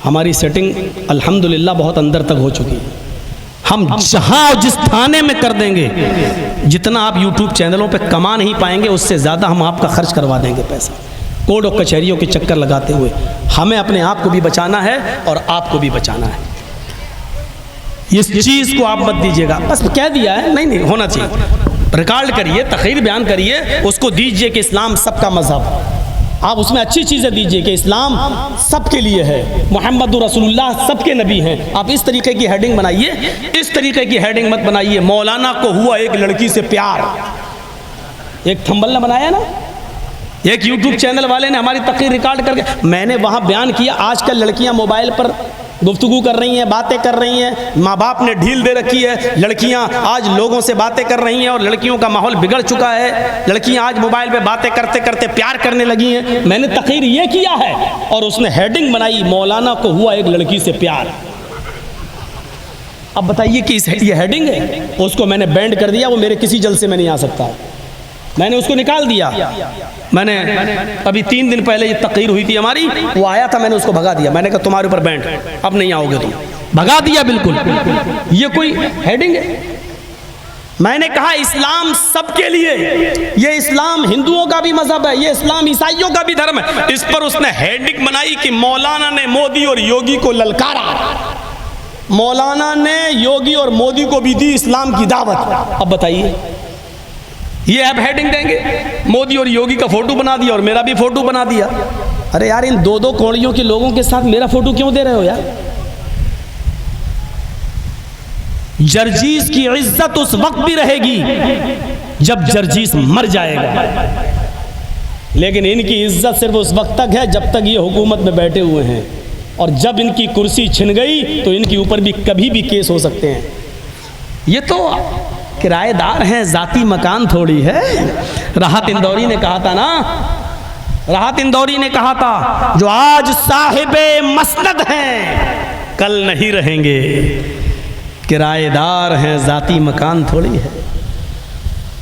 हमारी सेटिंग अल्हम्दुलिल्लाह बहुत अंदर तक हो चुकी है। हम जहाँ जिस थाने में कर देंगे, जितना आप यूट्यूब चैनलों पे कमा नहीं पाएंगे उससे ज़्यादा हम आपका खर्च करवा देंगे पैसा, कोर्ट और कचहरियों के चक्कर लगाते हुए। हमें अपने आप को भी बचाना है और आपको भी बचाना है। इस चीज़ को आप मत दीजिएगा, बस कह दिया है, नहीं होना चाहिए। रिकॉर्ड करिए, तखरीर बयान करिए, उसको दीजिए कि इस्लाम सबका मज़हब। आप उसमें अच्छी चीज़ें दीजिए कि इस्लाम सबके लिए है, मोहम्मद रसूलुल्लाह सबके नबी हैं। आप इस तरीके की हेडिंग बनाइए, इस तरीके की हेडिंग मत बनाइए मौलाना को हुआ एक लड़की से प्यार। एक थंबल ने बनाया ना, एक यूट्यूब चैनल वाले ने हमारी तकरीर रिकॉर्ड करके, मैंने वहाँ बयान किया आजकल लड़कियाँ मोबाइल पर गुफ्तगू कर रही हैं, बातें कर रही हैं, माँ बाप ने ढील दे रखी है, लड़कियां आज लोगों से बातें कर रही हैं और लड़कियों का माहौल बिगड़ चुका है। लड़कियां आज मोबाइल पे बातें करते करते प्यार करने लगी हैं। मैंने तकरीर ये किया है और उसने हेडिंग बनाई मौलाना को हुआ एक लड़की से प्यार। अब बताइए कि ये हेडिंग है, उसको मैंने बैंड कर दिया, वो मेरे किसी जलसे में नहीं आ सकता, मैंने उसको निकाल दिया। मैंने अभी 3 दिन पहले ये तकरीर हुई थी हमारी, वो आया था, मैंने उसको भगा दिया। मैंने कहा तुम्हारे ऊपर बैंड, अब नहीं आओगे तुम, भगा दिया बिल्कुल। ये कोई हेडिंग है? मैंने कहा इस्लाम सबके लिए, ये इस्लाम हिंदुओं का भी मजहब है, ये इस्लाम ईसाइयों का भी धर्म है। इस पर उसने हेडिंग बनाई कि मौलाना ने मोदी और योगी को ललकारा, मौलाना ने योगी और मोदी को भी दी इस्लाम की दावत। अब बताइए ये अब हेडिंग देंगे, मोदी और योगी का फोटो बना दिया और मेरा भी फोटो बना दिया। अरे यार, इन 2-2 कौड़ियों के लोगों के साथ मेरा फोटो क्यों दे रहे हो यार? जर्जीस की इज्जत उस वक्त भी रहेगी जब जर्जीस मर जाएगा, लेकिन इनकी इज्जत सिर्फ उस वक्त तक है जब तक ये हुकूमत में बैठे हुए हैं, और जब इनकी कुर्सी छिन गई तो इनके ऊपर भी कभी भी केस हो सकते हैं। ये तो किराएदार हैं, जाती मकान थोड़ी है। राहत इंदौरी ने कहा था ना, राहत इंदौरी ने कहा था जो आज साहिबे मसनद हैं कल नहीं रहेंगे, किराएदार हैं, जाती मकान थोड़ी है।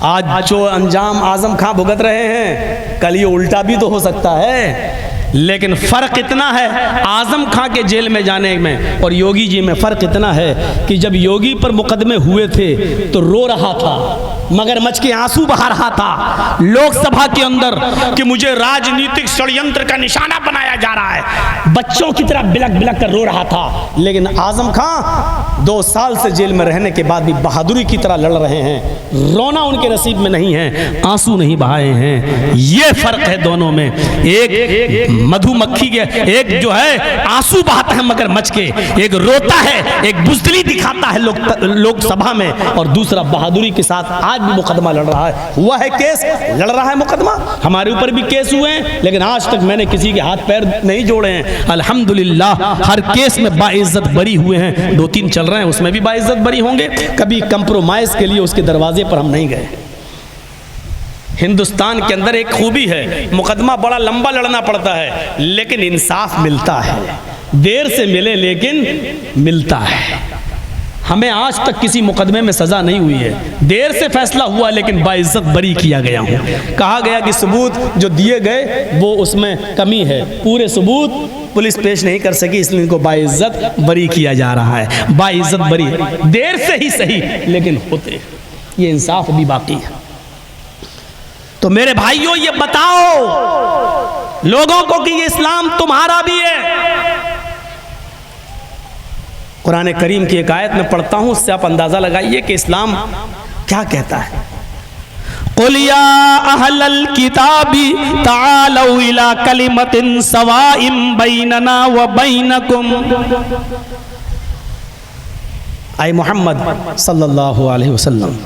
आज जो अंजाम आजम खां भुगत रहे हैं कल ये उल्टा भी तो हो सकता है, लेकिन फ़र्क इतना है आज़म खां के जेल में जाने में और योगी जी में फ़र्क इतना है कि जब योगी पर मुकदमे हुए थे तो रो रहा था, मगरमच्छ के आंसू बहा रहा था लोकसभा के अंदर कि मुझे राजनीतिक षड्यंत्र का निशाना बनाया जा रहा है, बच्चों की तरह बिलक बिलक कर रो रहा था। लेकिन आज़म खां 2 साल से जेल में रहने के बाद भी बहादुरी की तरह लड़ रहे हैं, रोना उनके नसीब में नहीं है, आंसू नहीं बहाए हैं। ये फ़र्क है दोनों में, एक मधुमक्खी के, एक जो है आंसू बहाता है मगरमच्छ के, एक रोता है, एक बुज़दिली दिखाता है लोकसभा में, और दूसरा बहादुरी के साथ आज भी मुकदमा लड़ रहा है। हुआ है केस, लड़ रहा है मुकदमा, हमारे ऊपर भी केस हुए हैं, लेकिन आज तक मैंने किसी के हाथ पैर नहीं जोड़े हैं। अल्हम्दुलिल्लाह हर केस में बाइज्जत बरी हुए हैं, 2-3 चल रहे हैं उसमें भी बाइज्जत बरी होंगे। कभी कंप्रोमाइज के लिए उसके दरवाजे पर हम नहीं गए। हिंदुस्तान के अंदर एक खूबी है, मुकदमा बड़ा लंबा लड़ना पड़ता है लेकिन इंसाफ मिलता है, देर से मिले लेकिन मिलता है। हमें आज तक किसी मुकदमे में सज़ा नहीं हुई है, देर से फैसला हुआ लेकिन बाइज्जत बरी किया गया हूँ। कहा गया कि सबूत जो दिए गए वो उसमें कमी है, पूरे सबूत पुलिस पेश नहीं कर सकी, इसलिए इनको बाइज्जत बरी किया जा रहा है। बाइज्जत बरी देर से ही सही लेकिन होते, ये इंसाफ भी बाकी है। तो मेरे भाइयों ये बताओ लोगों को कि ये इस्लाम तुम्हारा भी है। कुरान करीम की एक आयत में पढ़ता हूँ, उससे आप अंदाज़ा लगाइए कि इस्लाम क्या कहता है। क़ुल या अहलल किताबी तालौ इला कलिमतिन सवाइम बैनना व बैनकुम। आए मोहम्मद सल्लल्लाहु अलैहि वसल्लम,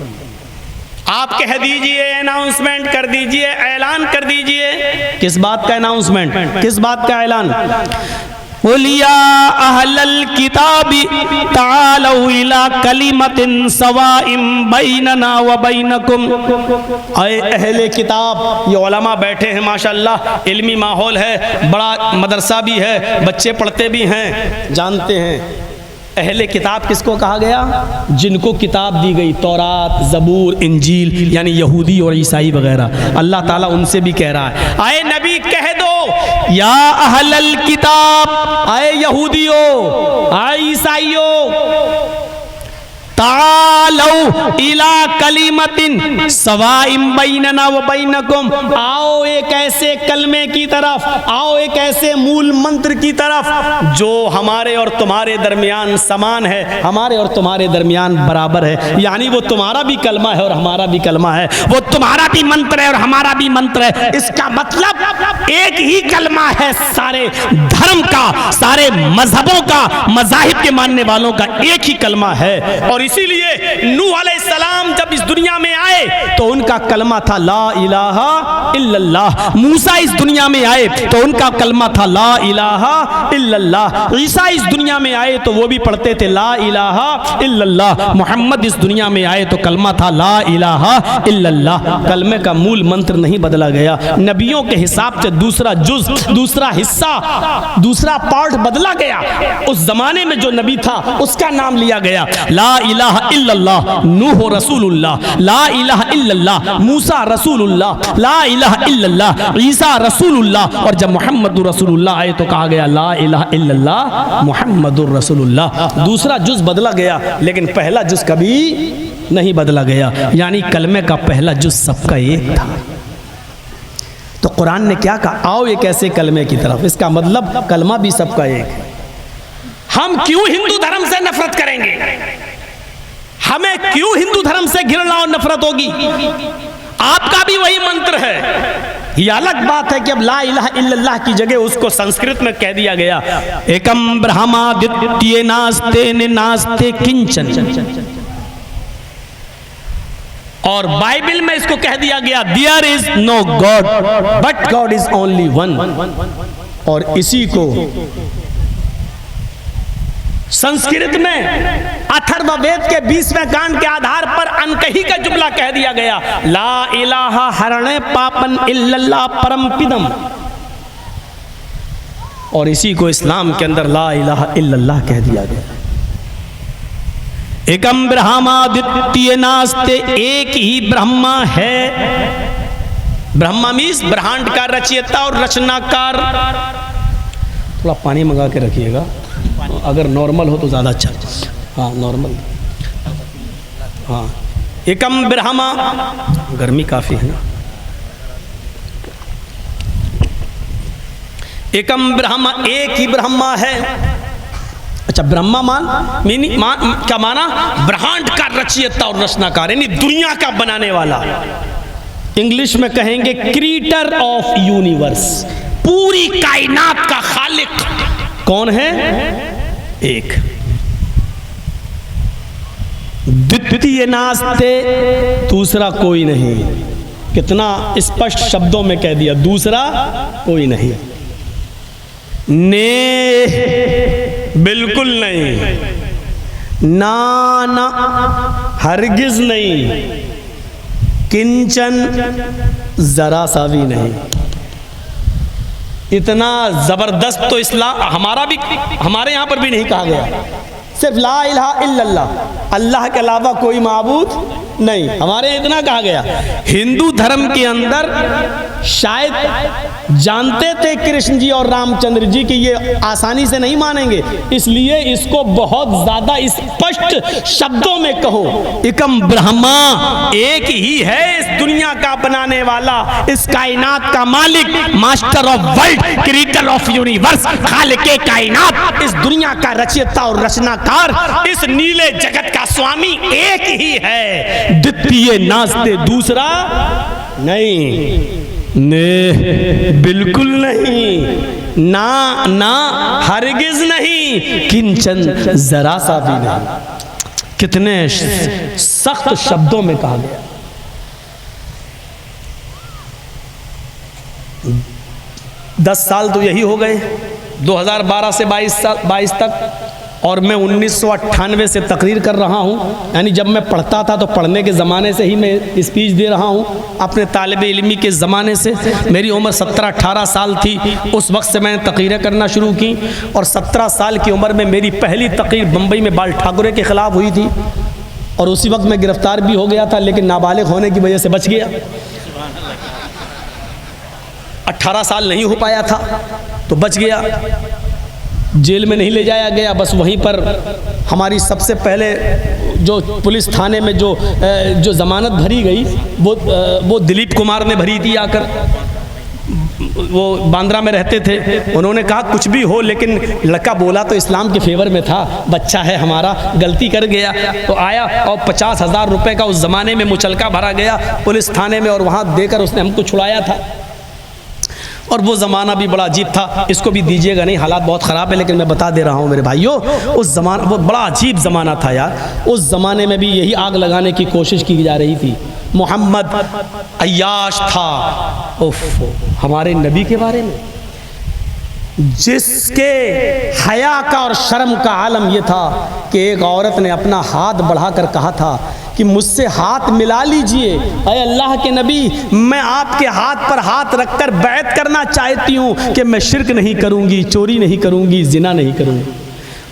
आप कह दीजिए, अनाउंसमेंट कर दीजिए, ऐलान कर दीजिए। किस बात का अनाउंसमेंट, किस बात का ऐलान? या अहलल किताबी तालौ इला कलिमतिन सवाइम बैनना व बैनकुम। ऐ अहले किताब, ये उलमा बैठे हैं माशाअल्लाह, इल्मी माहौल है, बड़ा मदरसा भी है, बच्चे पढ़ते भी हैं, जानते हैं। अहले किताब किसको कहा गया? जिनको किताब दी गई, तौरात, ज़बूर, इंजील, यानी यहूदी और ईसाई वगैरह। अल्लाह ताला उनसे भी कह रहा है, आए नबी कह दो या अहलल किताब, आए यहूदियों, आए ईसाइयों, तालौ इला कलिमतिन सवाइम बैनना व बैनकुम, आओ एक ऐसे कलमे की तरफ, आओ एक ऐसे मूल मंत्र की तरफ जो हमारे और तुम्हारे दरमियान समान है, हमारे और तुम्हारे दरमियान बराबर है। यानी वो तुम्हारा भी कलमा है और हमारा भी कलमा है, वो तुम्हारा भी मंत्र है और हमारा भी मंत्र है। इसका मतलब एक ही कलमा है सारे धर्म का, सारे मजहबों का, मजाहिब के मानने वालों का एक ही कलमा है। और इसीलिए नूह अलैहिस्सलाम जब इस दुनिया में आए तो उनका कलमा था ला इलाहा इल्लल्लाह। मूसा इस दुनिया में आए तो उनका कलमा था ला इलाहा इल्लल्लाह। ईसा इस दुनिया में आए तो वो भी पढ़ते थे ला इलाहा इल्लल्लाह। मोहम्मद इस दुनिया में आए तो कलमा था ला इलाहा इल्लल्लाह। कलमे का मूल मंत्र नहीं बदला गया। नबियों के हिसाब से दूसरा जुज, दूसरा हिस्सा, दूसरा पार्ट बदला गया। उस जमाने में जो नबी था उसका नाम लिया गया ला इलाहा इल्लल्लाह नूह रसूलुल्लाह, ला इलाहा इल्लल्लाह मूसा रसूलुल्लाह, ला इलाहा इल्लल्लाह ईसा रसूलुल्लाह। और जब मोहम्मद रसूलुल्लाह आए तो कहा गया ला इलाहा इल्लल्लाह मुहम्मदुर रसूलुल्लाह। दूसरा जुज बदला गया लेकिन पहला जुज कभी नहीं बदला गया। यानी कलमे का पहला जुज सबका एक था। तो कुरान ने क्या कहा? आओ एक ऐसे कलमे की तरफ। इसका मतलब कलमा भी सबका एक है। हम क्यों हिंदू धर्म से नफरत करेंगे? हमें क्यों हिंदू धर्म से घृणा और नफरत होगी? आपका भी वही मंत्र है। ये अलग बात है कि अब ला इलाहा इल्लल्लाह की जगह उसको संस्कृत में कह दिया गया एकम ब्रह्मादित्य नास्ते न नास्ते किंचन। और बाइबल में इसको कह दिया गया there is no god but God is only one. और इसी को संस्कृत में अथर्ववेद के 20वें कांड के आधार पर अनकही का जुमला कह दिया गया ला इलाहा हरणे पापन इल्लल्लाह परमपिदम। और इसी को इस्लाम के अंदर ला इलाहा इल्लल्लाह कह दिया गया। एकम ब्रह्मादित्य नास्ते, एक ही ब्रह्मा है। ब्रह्मा मीन्स ब्रह्मांड का रचयिता और रचनाकार। थोड़ा पानी मंगा के रखिएगा, अगर नॉर्मल हो तो ज़्यादा अच्छा। हाँ नॉर्मल, हाँ। एकम ब्रह्मा, गर्मी काफ़ी है ना। एकम ब्रह्मा, एक ही ब्रह्मा है। अच्छा, ब्रह्मा क्या माना? ब्रह्मांड का रचयिता और रचनाकार, यानी दुनिया का बनाने वाला। इंग्लिश में कहेंगे क्रिएटर ऑफ यूनिवर्स। पूरी कायनात का खालिक कौन है? एक। द्वितीय नास्ते, दूसरा कोई नहीं। कितना स्पष्ट शब्दों में कह दिया, दूसरा कोई नहीं। ने, बिल्कुल नहीं। ना ना, हरगिज नहीं। किंचन, जरा सा भी नहीं। इतना जबरदस्त तो इस्लाम हमारे यहां पर भी नहीं कहा गया। सिर्फ ला इलाहा इल्लल्लाह, अल्लाह के अलावा कोई माबूद नहीं, हमारे इतना कहा गया। हिंदू धर्म के अंदर शायद जानते थे कृष्ण जी और रामचंद्र जी कि ये आसानी से नहीं मानेंगे, इसलिए इसको बहुत ज्यादा स्पष्ट शब्दों में कहो। एकम ब्रह्मा, एक ही है इस दुनिया का बनाने वाला, इस कायनात का मालिक, master of world, creator of universe, खालिके कायनात, इस दुनिया का रचयिता और रचनाकार, इस नीले जगत का स्वामी एक ही है। द्वितीय नास्ते, दूसरा नहीं। ने, बिल्कुल नहीं। ना ना, हरगिज नहीं। किंचन, जरा सा भी नहीं। कितने सख्त शब्दों में कहा गया। 10 साल तो यही हो गए, 2012 से 22 तक। और मैं 1998 से तकरीर कर रहा हूँ, यानी जब मैं पढ़ता था तो पढ़ने के ज़माने से ही मैं स्पीच दे रहा हूँ। अपने तालिब इल्मी के ज़माने से, मेरी उम्र 17-18 साल थी, उस वक्त से मैंने तकरीरें करना शुरू की। और 17 साल की उम्र में मेरी पहली तकरीर बम्बई में बाल ठाकुरे के ख़िलाफ़ हुई थी, और उसी वक्त मैं गिरफ़्तार भी हो गया था, लेकिन नाबालिग होने की वजह से बच गया। 18 साल नहीं हो पाया था तो बच गया, जेल में नहीं ले जाया गया, बस वहीं पर हमारी सबसे पहले जो पुलिस थाने में जो ज़मानत भरी गई वो दिलीप कुमार ने भरी थी आकर। वो बांद्रा में रहते थे, उन्होंने कहा कुछ भी हो, लेकिन लड़का बोला तो इस्लाम के फेवर में था, बच्चा है हमारा, गलती कर गया। तो आया और 50,000 रुपये का उस ज़माने में मुचलका भरा गया पुलिस थाने में, और वहाँ देकर उसने हमको छुड़ाया था। और वो ज़माना भी बड़ा अजीब था, इसको भी दीजिएगा नहीं, हालात बहुत ख़राब है, लेकिन मैं बता दे रहा हूँ मेरे भाइयों, उस ज़माना वो बड़ा अजीब ज़माना था यार। उस ज़माने में भी यही आग लगाने की कोशिश की जा रही थी। मोहम्मद अय्याश था, उफ, हमारे नबी के बारे में, जिसके हया का और शर्म का आलम यह था कि एक औरत ने अपना हाथ बढ़ाकर कहा था कि मुझसे हाथ मिला लीजिए, अरे अल्लाह के नबी, मैं आपके हाथ पर हाथ रखकर बैत करना चाहती हूँ कि मैं शिर्क नहीं करूँगी, चोरी नहीं करूँगी, जिना नहीं करूँगी।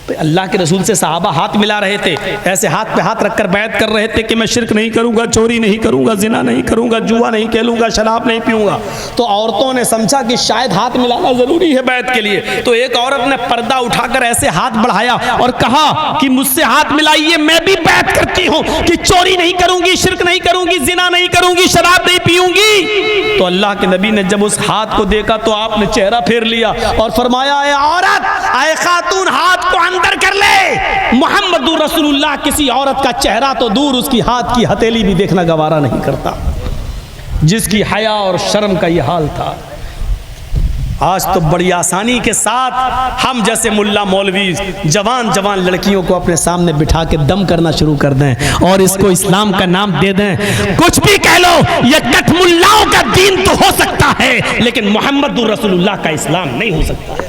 तो अल्लाह के रसूल से सहाबा हाथ मिला रहे थे, ऐसे हाथ पे हाथ रखकर बैत कर रहे थे कि मैं शिर्क नहीं करूँगा, चोरी नहीं करूँगा, जिना नहीं करूँगा, जुआ नहीं खेलूँगा, शराब नहीं पीऊँगा। तो औरतों ने समझा कि शायद हाथ मिलाना ज़रूरी है बैत के लिए, तो एक औरत ने पर्दा उठाकर ऐसे हाथ बढ़ाया और कहा कि मुझसे हाथ मिलाइए, मैं भी बैत करती हूँ कि चोरी नहीं करूँगी, शिर्क नहीं करूँगी, जिना नहीं करूँगी, शराब नहीं पीऊँगी। तो अल्लाह के नबी ने जब उस हाथ को देखा तो आपने चेहरा फेर लिया और फरमाया, ए औरत, ए खातून, हाथ को अंदर कर ले। मोहम्मदुर रसूलुल्लाह किसी औरत का चेहरा तो दूर, उसकी हाथ की हथेली भी देखना गवारा नहीं करता, जिसकी हया और शर्म का ये हाल था। आज तो बड़ी आसानी के साथ हम जैसे मुल्ला मौलवी जवान जवान लड़कियों को अपने सामने बिठा के दम करना शुरू कर दें और इसको इस्लाम का नाम दे दें। कुछ भी कह लो, ये कठ मुल्लाओं का दीन तो हो सकता है, लेकिन मोहम्मदुर रसूलुल्लाह का इस्लाम नहीं हो सकता है।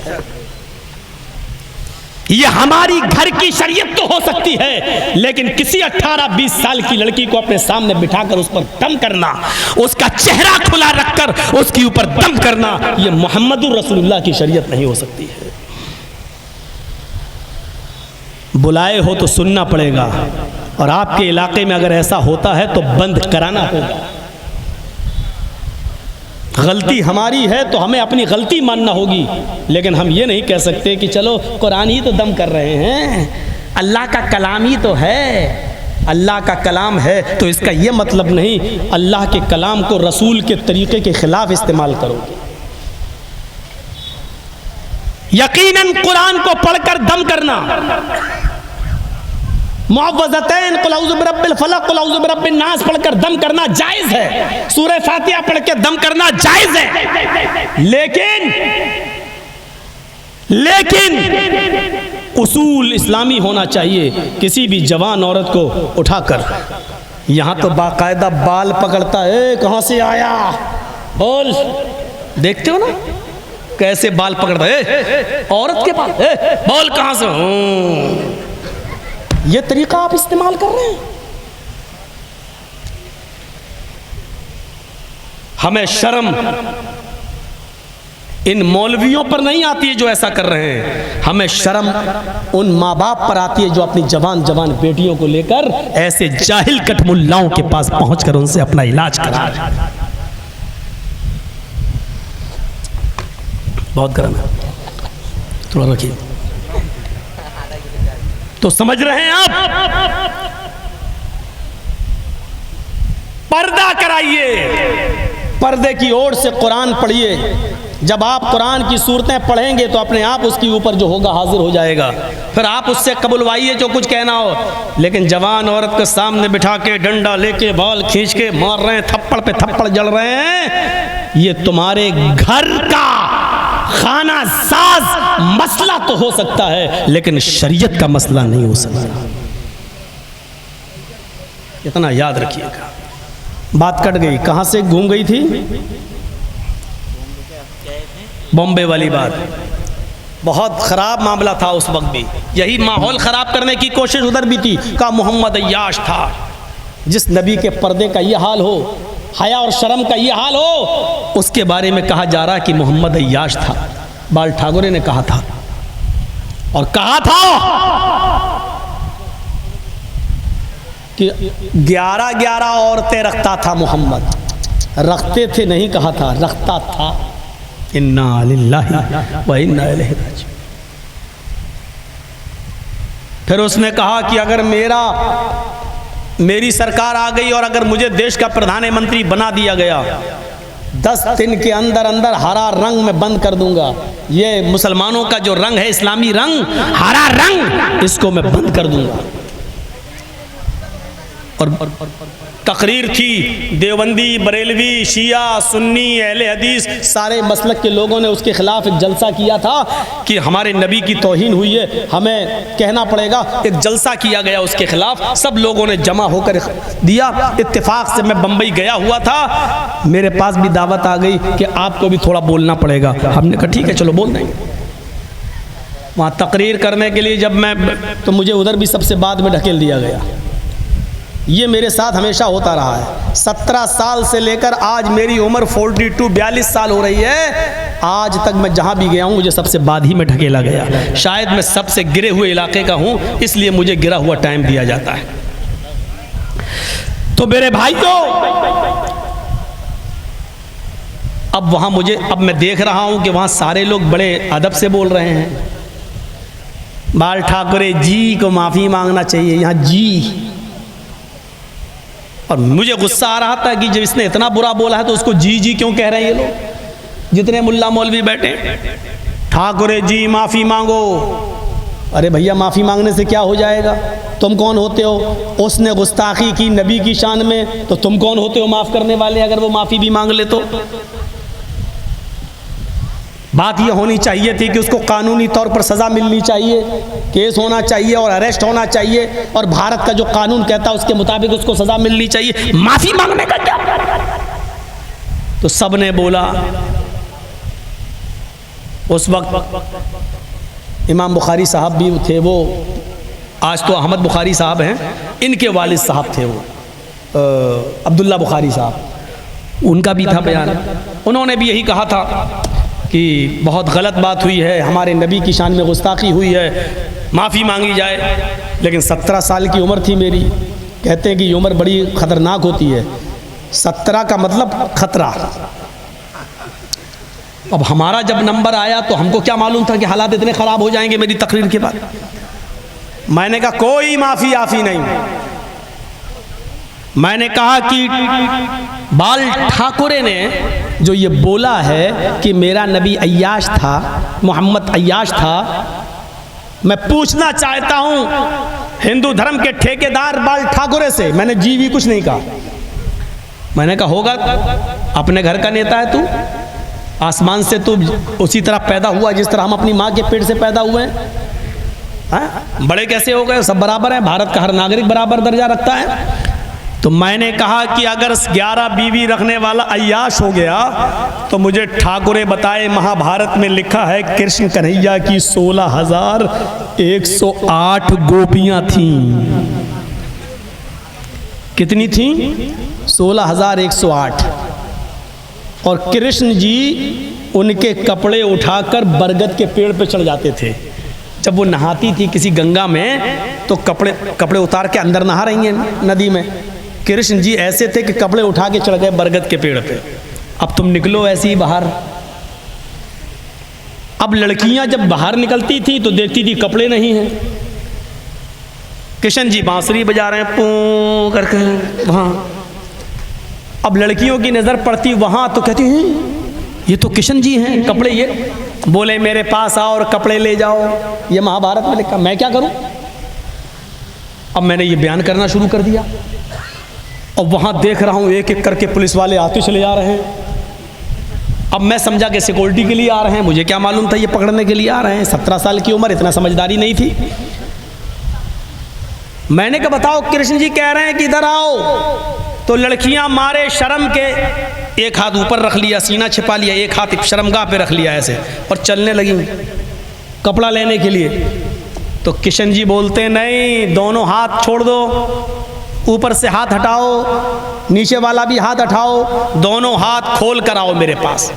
ये हमारी घर की शरीयत तो हो सकती है, लेकिन किसी 18-20 साल की लड़की को अपने सामने बिठाकर उस पर दम करना, उसका चेहरा खुला रखकर उसके ऊपर दम करना, ये मोहम्मदुर रसूलुल्लाह की शरीयत नहीं हो सकती है। बुलाए हो तो सुनना पड़ेगा, और आपके इलाके में अगर ऐसा होता है तो बंद कराना होगा। गलती हमारी है तो हमें अपनी गलती मानना होगी, लेकिन हम ये नहीं कह सकते कि चलो कुरान ही तो दम कर रहे हैं, अल्लाह का कलाम ही तो है। अल्लाह का कलाम है तो इसका ये मतलब नहीं अल्लाह के कलाम को रसूल के तरीके के खिलाफ इस्तेमाल करोगे। यकीनन कुरान को पढ़कर दम करना, मुअव्वज़तैन कुल औज़ु बिरब्बिल फलक कुल औज़ु बिरब्बिन नास पढ़कर दम करना जायज़ है, सूरह फातिहा पढ़ के दम करना जायज़ है, लेकिन उसूल इस्लामी होना चाहिए। किसी भी जवान औरत को उठाकर, यहाँ तो बाकायदा बाल पकड़ता है, कहाँ से आया बोल, देखते हो ना कैसे बाल पकड़ता है औरत के बाल, बोल कहाँ से, ये तरीका आप इस्तेमाल कर रहे हैं। हमें शर्म इन मौलवियों पर नहीं आती है जो ऐसा कर रहे हैं, हमें शर्म उन माँ बाप पर आती है जो अपनी जवान जवान बेटियों को लेकर ऐसे जाहिल कठमुल्लाओं के पास पहुंचकर उनसे अपना इलाज करा रहे हैं। बहुत गर्म है, थोड़ा रखिए। तो समझ रहे हैं आप, पर्दा कराइए, पर्दे की ओर से कुरान पढ़िए। जब आप कुरान की सूरतें पढ़ेंगे तो अपने आप उसके ऊपर जो होगा हाजिर हो जाएगा, फिर आप उससे कबुलवाइए जो कुछ कहना हो। लेकिन जवान औरत के सामने बिठा के डंडा लेके बाल खींच के मार रहे हैं, थप्पड़ पे थप्पड़ जड़ रहे हैं, ये तुम्हारे घर का खाना साज मसला तो हो सकता है, लेकिन शरीयत का मसला नहीं हो सकता। इतना याद रखिएगा। बात कट गई, कहां से घूम गई थी, बॉम्बे वाली बात। बहुत ख़राब मामला था उस वक्त भी। यही माहौल ख़राब करने की कोशिश उधर भी थी। कहा मोहम्मद अय्याश था। जिस नबी के पर्दे का ये हाल हो, हया और शर्म का ये हाल हो, उसके बारे में कहा जा रहा कि मोहम्मद अय्याश था। बाल ठाकुरे ने कहा था, और कहा था कि 11 औरतें रखता था मोहम्मद। रखते थे नहीं कहा था, रखता था। इन्ना लिल्लाहि व इन्ना इलैहि राजिऊन। फिर उसने कहा कि अगर मेरी सरकार आ गई और अगर मुझे देश का प्रधानमंत्री बना दिया गया, 10 दिन के अंदर अंदर हरा रंग में बंद कर दूंगा। ये मुसलमानों का जो रंग है, इस्लामी रंग, हरा रंग, इसको मैं बंद कर दूंगा। और तकरीर थी, देवबंदी, बरेलवी, शिया, सुन्नी, अहले हदीस, सारे मसलक के लोगों ने उसके खिलाफ एक जलसा किया था कि हमारे नबी की तौहीन हुई है, हमें कहना पड़ेगा। एक जलसा किया गया उसके खिलाफ, सब लोगों ने जमा होकर दिया। इत्तेफाक से मैं बम्बई गया हुआ था, मेरे पास भी दावत आ गई कि आपको भी थोड़ा बोलना पड़ेगा। हमने कहा ठीक है चलो बोल देंगे। वहाँ तकरीर करने के लिए जब मैं, तो मुझे उधर भी सबसे बाद में ढकेल दिया गया। ये मेरे साथ हमेशा होता रहा है। 17 साल से लेकर आज मेरी उम्र 42 साल हो रही है। आज तक मैं जहाँ भी गया हूँ मुझे सबसे बाद ही में ढकेला गया। शायद मैं सबसे गिरे हुए इलाके का हूँ, इसलिए मुझे गिरा हुआ टाइम दिया जाता है। तो मेरे भाइयों, अब वहाँ अब मैं देख रहा हूँ कि वहाँ सारे लोग बड़े अदब से बोल रहे हैं। बाल ठाकुरे जी को माफ़ी मांगना चाहिए, यहाँ जी। और मुझे गुस्सा आ रहा था कि जब इसने इतना बुरा बोला है तो उसको जी जी क्यों कह रहे हैं ये लोग, जितने मुल्ला मौलवी बैठे। ठाकुरे जी माफ़ी मांगो। अरे भैया, माफ़ी मांगने से क्या हो जाएगा? तुम कौन होते हो? उसने गुस्ताखी की नबी की शान में, तो तुम कौन होते हो माफ़ करने वाले अगर वो माफ़ी भी मांग ले तो? बात यह होनी चाहिए थी कि उसको कानूनी तौर पर सज़ा मिलनी चाहिए, केस होना चाहिए और अरेस्ट होना चाहिए, और भारत का जो कानून कहता है उसके मुताबिक उसको सज़ा मिलनी चाहिए। माफ़ी मांगने का क्या? तो सब ने बोला। उस वक्त इमाम बुखारी साहब भी थे, वो आज तो अहमद बुखारी साहब हैं, इनके वालिद साहब थे वो अब्दुल्ला बुखारी साहब, उनका भी था बयान। उन्होंने भी यही कहा था कि बहुत गलत बात हुई है, हमारे नबी की शान में गुस्ताखी हुई है, माफ़ी मांगी जाए। लेकिन 17 साल की उम्र थी मेरी। कहते हैं कि ये उम्र बड़ी ख़तरनाक होती है। 17 का मतलब खतरा। अब हमारा जब नंबर आया तो हमको क्या मालूम था कि हालात इतने ख़राब हो जाएंगे मेरी तकरीर के बाद। मैंने कहा कोई माफ़ी आफ़ी नहीं। मैंने कहा कि बाल ठाकुरे ने जो ये बोला है कि मेरा नबी अय्याश था, मोहम्मद अय्याश था, मैं पूछना चाहता हूँ हिंदू धर्म के ठेकेदार बाल ठाकुरे से। मैंने जी भी कुछ नहीं कहा। मैंने कहा होगा, अपने घर का नेता है तू, आसमान से तू उसी तरह पैदा हुआ जिस तरह हम अपनी माँ के पेट से पैदा हुए हैं। बड़े कैसे हो गए? सब बराबर हैं, भारत का हर नागरिक बराबर दर्जा रखता है। तो मैंने कहा कि अगर 11 बीवी रखने वाला अय्याश हो गया तो मुझे ठाकुरे बताए, महाभारत में लिखा है कृष्ण कन्हैया की 16,108 गोपियां थीं। कितनी थीं? 16,108। और कृष्ण जी उनके कपड़े उठाकर बरगद के पेड़ पे चढ़ जाते थे। जब वो नहाती थी किसी गंगा में तो कपड़े उतार के अंदर नहा रही हैं नदी में। कृष्ण जी ऐसे थे कि कपड़े उठा के चढ़ गए बरगद के पेड़ पे। अब तुम निकलो ऐसे ही बाहर। अब लड़कियां जब बाहर निकलती थी तो देखती थी कपड़े नहीं हैं। कृष्ण जी बांसुरी बजा रहे हैं पू करके वहाँ। अब लड़कियों की नज़र पड़ती वहाँ तो कहती हैं ये तो कृष्ण जी हैं, कपड़े ये। बोले मेरे पास आओ और कपड़े ले जाओ, ये महाभारत में लिखा। मैं क्या करूं? अब मैंने ये बयान करना शुरू कर दिया और वहां देख रहा हूं एक एक करके पुलिस वाले आते चले जा रहे हैं। अब मैं समझा कि सिक्योरिटी के लिए आ रहे हैं, मुझे क्या मालूम था ये पकड़ने के लिए आ रहे हैं। 17 साल की उम्र, इतना समझदारी नहीं थी। मैंने कहा बताओ, कृष्ण जी कह रहे हैं कि इधर आओ। तो लड़कियां मारे शर्म के एक हाथ ऊपर रख लिया, सीना छिपा लिया, एक हाथ शर्मगाह पे रख लिया ऐसे और चलने लगी। कपड़ा लेने के लिए। तो किशन जी बोलते नहीं, दोनों हाथ छोड़ दो, ऊपर से हाथ हटाओ, नीचे वाला भी हाथ हटाओ, दोनों हाथ खोल कर आओ मेरे पास।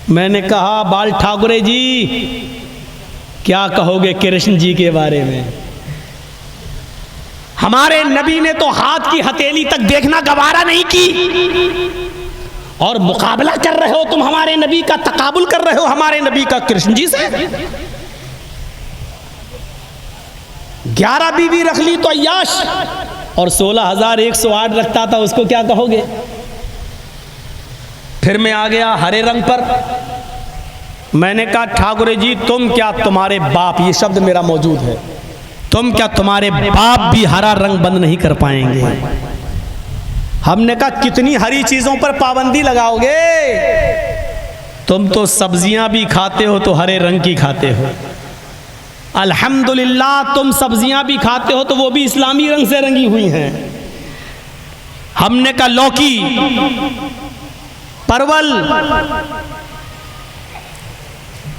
मैंने कहा बाल ठाकुरे जी क्या कहोगे कृष्ण जी के बारे में? हमारे नबी ने तो हाथ की हथेली तक देखना गवारा नहीं की, और मुकाबला कर रहे हो तुम हमारे नबी का, तकाबुल कर रहे हो हमारे नबी का कृष्ण जी से। 11 बीवी रख ली तो अय्याश, और 16,108 रखता था, उसको क्या कहोगे? फिर मैं आ गया हरे रंग पर। मैंने कहा ठाकुर जी तुम क्या, तुम्हारे बाप, ये शब्द मेरा मौजूद है, तुम क्या, तुम्हारे बाप भी हरा रंग बंद नहीं कर पाएंगे। हमने कहा कितनी हरी चीजों पर पाबंदी लगाओगे? तुम तो सब्जियां भी खाते हो तो हरे रंग की खाते हो। अल्हम्दुलिल्लाह तुम सब्जियां भी खाते हो तो वो भी इस्लामी रंग से रंगी हुई हैं। हमने कहा लौकी, परवल,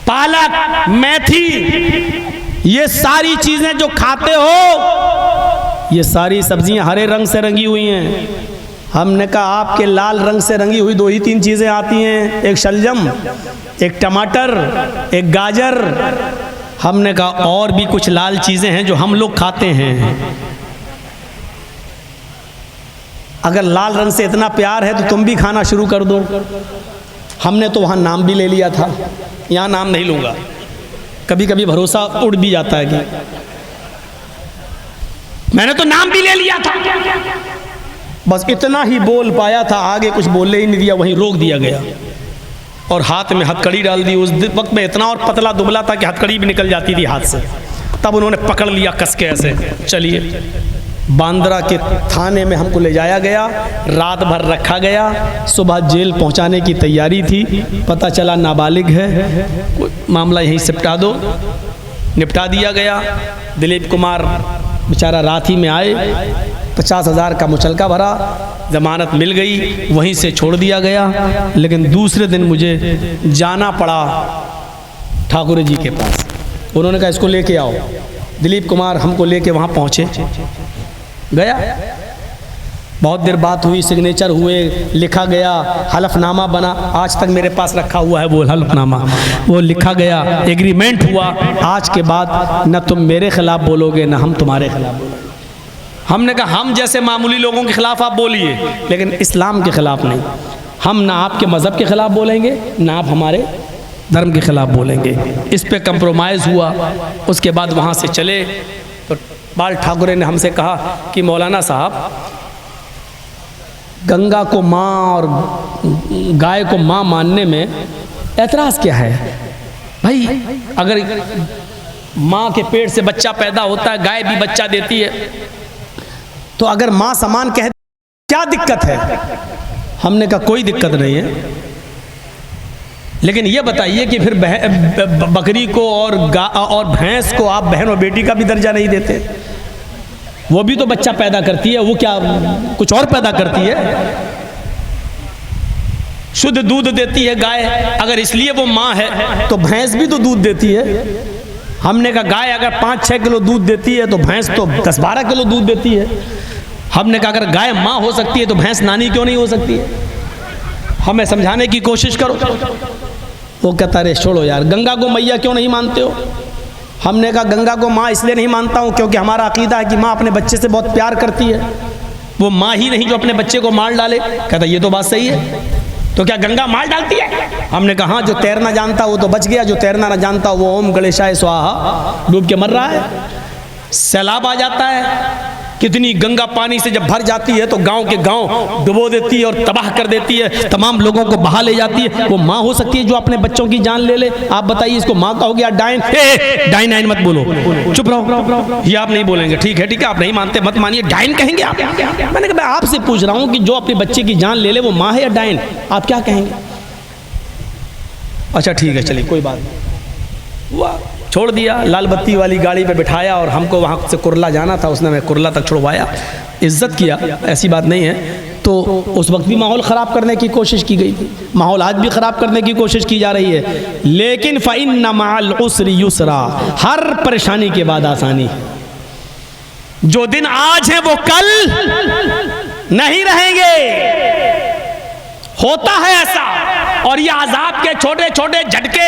पालक, मेथी, ये सारी चीजें जो खाते हो, ये सारी सब्जियां हरे रंग से रंगी हुई हैं। हमने कहा आपके लाल रंग से रंगी हुई 2 ही 3 चीजें आती हैं, एक शलजम, एक टमाटर, एक गाजर। हमने कहा और भी कुछ लाल चीजें हैं जो हम लोग खाते हैं। अगर लाल रंग से इतना प्यार है तो तुम भी खाना शुरू कर दो। हमने तो वहां नाम भी ले लिया था, यहां नाम नहीं लूंगा, कभी कभी भरोसा उड़ भी जाता है कि मैंने तो नाम भी ले लिया था। बस इतना ही बोल पाया था, आगे कुछ बोलने ही नहीं दिया, वहीं रोक दिया गया और हाथ में हथकड़ी डाल दी। उस वक्त में इतना और पतला दुबला था कि हथकड़ी भी निकल जाती थी हाथ से। तब उन्होंने पकड़ लिया कस के ऐसे, चलिए। बांद्रा के थाने में हमको ले जाया गया, रात भर रखा गया, सुबह जेल पहुंचाने की तैयारी थी। पता चला नाबालिग है, मामला यहीं सिपटा दो, निपटा दिया गया। दिलीप कुमार बेचारा रात ही में आए, 50,000 का मुचलका भरा, जमानत मिल गई, वहीं से छोड़ दिया गया। लेकिन दूसरे दिन मुझे जाना पड़ा ठाकुर जी के पास। उन्होंने कहा इसको लेके आओ। दिलीप कुमार हमको लेके वहाँ पहुँचे, गया, बहुत देर बात हुई, सिग्नेचर हुए, लिखा गया, हलफनामा बना, आज तक मेरे पास रखा हुआ है वो हलफनामा। वो लिखा गया, एग्रीमेंट हुआ, आज के बाद न तुम मेरे खिलाफ बोलोगे न हम तुम्हारे खिलाफ बोलोगे। हमने कहा हम जैसे मामूली लोगों के खिलाफ आप बोलिए, लेकिन इस्लाम के खिलाफ नहीं। हम ना आपके मज़हब के खिलाफ बोलेंगे, ना आप हमारे धर्म के खिलाफ बोलेंगे। इस पे कंप्रोमाइज़ हुआ। उसके बाद वहाँ से चले तो बाल ठाकुरे ने हमसे कहा कि मौलाना साहब, गंगा को माँ और गाय को माँ मानने में ऐतराज़ क्या है? भाई अगर माँ के पेट से बच्चा पैदा होता है, गाय भी बच्चा देती है, तो अगर माँ समान कह क्या दिक्कत है? हमने कहा कोई दिक्कत नहीं है, लेकिन ये बताइए कि फिर बकरी को और भैंस को आप बहन और बेटी का भी दर्जा नहीं देते? वो भी तो बच्चा पैदा करती है, वो क्या कुछ और पैदा करती है? शुद्ध दूध देती है गाय, अगर इसलिए वो माँ है तो भैंस भी तो दूध देती है। हमने कहा गाय अगर 5-6 किलो दूध देती है तो भैंस तो 10-12 किलो दूध देती है। हमने कहा अगर गाय माँ हो सकती है तो भैंस नानी क्यों नहीं हो सकती है? हमें समझाने की कोशिश करो। वो कहता रे छोड़ो यार, गंगा को मैया क्यों नहीं मानते हो? हमने कहा गंगा को माँ इसलिए नहीं मानता हूँ क्योंकि हमारा अकीदा है कि माँ अपने बच्चे से बहुत प्यार करती है, वो माँ ही नहीं जो अपने बच्चे को मार डाले। कहता ये तो बात सही है, तो क्या गंगा मार डालती है? हमने कहा हाँ, जो तैरना जानता वो तो बच गया, जो तैरना ना जानता वो ओम गणेशाय स्वाहा डूब के मर रहा है। सैलाब आ जाता है, कितनी गंगा पानी से जब भर जाती है तो गांव के गांव डुबो देती है और तबाह कर देती है, तमाम लोगों को बहा ले जाती है। वो माँ हो सकती है जो अपने बच्चों की जान ले ले? आप बताइए, इसको माँ कहोगे या डाइन? डाइन आइन मत बोलो, चुप रहो। ये आप नहीं बोलेंगे, ठीक है आप नहीं मानते मत मानिए, डाइन कहेंगे आप? मैंने कहा मैं आपसे पूछ रहा हूँ कि जो अपने बच्चे की जान ले ले वो माँ है या डाइन? आप क्या कहेंगे? अच्छा ठीक है, चलिए कोई बात नहीं। वाह, छोड़ दिया, लाल बत्ती वाली गाड़ी पे बिठाया और हमको वहाँ से कुरला जाना था, उसने हमें कुरला तक छुड़वाया, इज्जत किया, ऐसी बात नहीं है। तो उस वक्त भी माहौल ख़राब करने की कोशिश की गई थी, माहौल आज भी ख़राब करने की कोशिश की जा रही है। लेकिन फ़इन्न मअल उसरि युसरा, हर परेशानी के बाद आसानी। जो दिन आज है वो कल नहीं रहेंगे, होता है ऐसा। और ये अज़ाब के छोटे छोटे झटके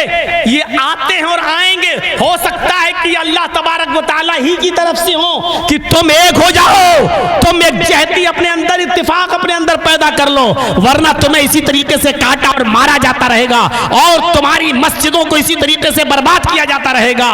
ये आते हैं और आएंगे। हो सकता है कि अल्लाह तबारक व तआला ही की तरफ से हो कि तुम एक हो जाओ, तुम एक जहती अपने अंदर, इत्तिफाक अपने अंदर पैदा कर लो, वरना तुम्हें इसी तरीके से काटा और मारा जाता रहेगा और तुम्हारी मस्जिदों को इसी तरीके से बर्बाद किया जाता रहेगा।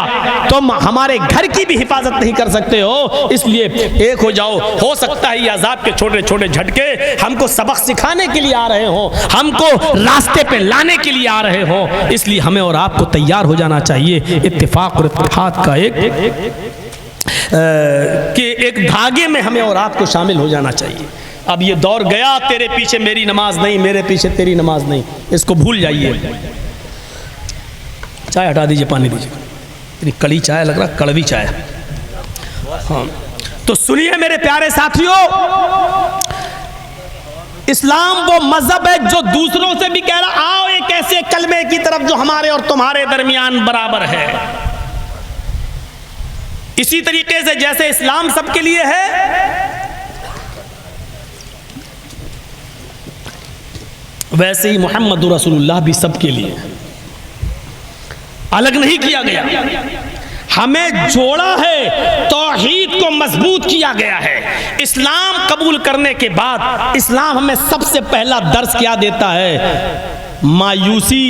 तुम हमारे घर की भी हिफाजत नहीं कर सकते हो, इसलिए एक हो जाओ। हो सकता है ये अज़ाब के छोटे छोटे झटके हमको सबक सिखाने के लिए आ रहे हो, हमको रास्ते पे लाने के लिए आ रहे हो, इसलिए हमें और आपको तैयार हो जाना चाहिए। इत्तिफाक और इत्तेहाद का एक धागे में हमें और आपको शामिल हो जाना चाहिए। अब ये दौर गया, तेरे पीछे मेरी नमाज नहीं, मेरे पीछे तेरी नमाज नहीं, इसको भूल जाइए। चाय हटा दीजिए, पानी दीजिए, इतनी कड़ी चाय लग रहा, कड़वी चाय। हाँ, तो सुनिए मेरे प्यारे साथियों, इस्लाम वो मजहब है जो दूसरों से भी कह रहा, आओ एक ऐसे कलमे की तरफ जो हमारे और तुम्हारे दरमियान बराबर है। इसी तरीके से जैसे इस्लाम सबके लिए है, वैसे ही मोहम्मद रसूलुल्लाह भी सबके लिए है, अलग नहीं किया गया। हमें जोड़ा है, तौहीद को मजबूत किया गया है। इस्लाम कबूल करने के बाद इस्लाम हमें सबसे पहला दर्स क्या देता है? मायूसी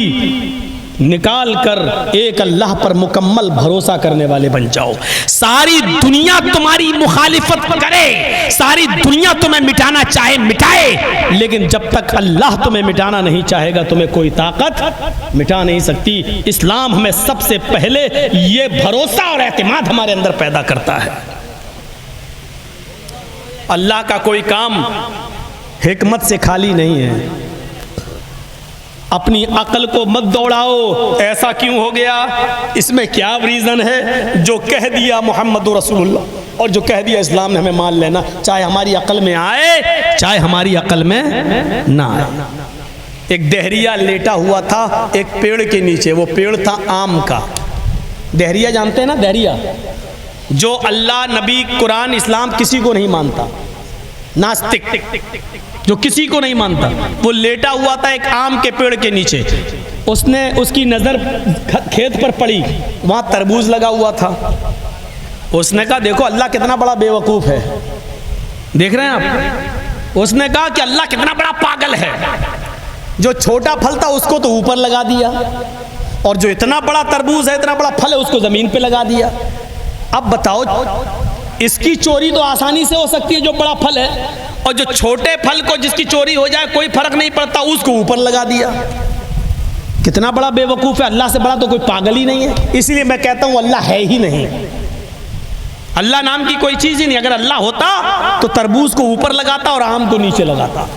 निकाल कर एक अल्लाह पर मुकम्मल भरोसा करने वाले बन जाओ। सारी दुनिया तुम्हारी मुखालिफत करे, सारी दुनिया तुम्हें मिटाना चाहे मिटाए, लेकिन जब तक अल्लाह तुम्हें मिटाना नहीं चाहेगा तुम्हें कोई ताकत मिटा नहीं सकती। इस्लाम हमें सबसे पहले ये भरोसा और एतमाद हमारे अंदर पैदा करता है। अल्लाह का कोई काम हिकमत से खाली नहीं है। अपनी अक्ल को मत दौड़ाओ, ऐसा क्यों हो गया, इसमें क्या रीज़न है। जो कह दिया मोहम्मद रसूलुल्लाह और जो कह दिया इस्लाम ने, हमें मान लेना, चाहे हमारी अक्ल में आए चाहे हमारी अक्ल में ना आए। एक दहरिया लेटा हुआ था एक पेड़ के नीचे, वो पेड़ था आम का। दहरिया जानते हैं ना, दहरिया जो अल्लाह, नबी, कुरान, इस्लाम किसी को नहीं मानता, नास्तिक जो किसी को नहीं मानता, वो लेटा हुआ था एक आम के पेड़ के नीचे। उसकी नज़र खेत पर पड़ी, वहाँ तरबूज लगा हुआ था। उसने कहा देखो अल्लाह कितना बड़ा बेवकूफ़ है, देख रहे हैं आप। उसने कहा कि अल्लाह कितना बड़ा पागल है, जो छोटा फल था उसको तो ऊपर लगा दिया, और जो इतना बड़ा तरबूज है, इतना बड़ा फल है, उसको ज़मीन पे लगा दिया। अब बताओ, इसकी चोरी तो आसानी से हो सकती है जो बड़ा फल है, और जो छोटे फल को जिसकी चोरी हो जाए कोई फर्क नहीं पड़ता, उसको ऊपर लगा दिया। कितना बड़ा बेवकूफ़ है, अल्लाह से बड़ा तो कोई पागल ही नहीं है। इसलिए मैं कहता हूँ अल्लाह है ही नहीं, अल्लाह नाम की कोई चीज़ ही नहीं। अगर अल्लाह होता तो तरबूज को ऊपर लगाता और आम को नीचे लगाता।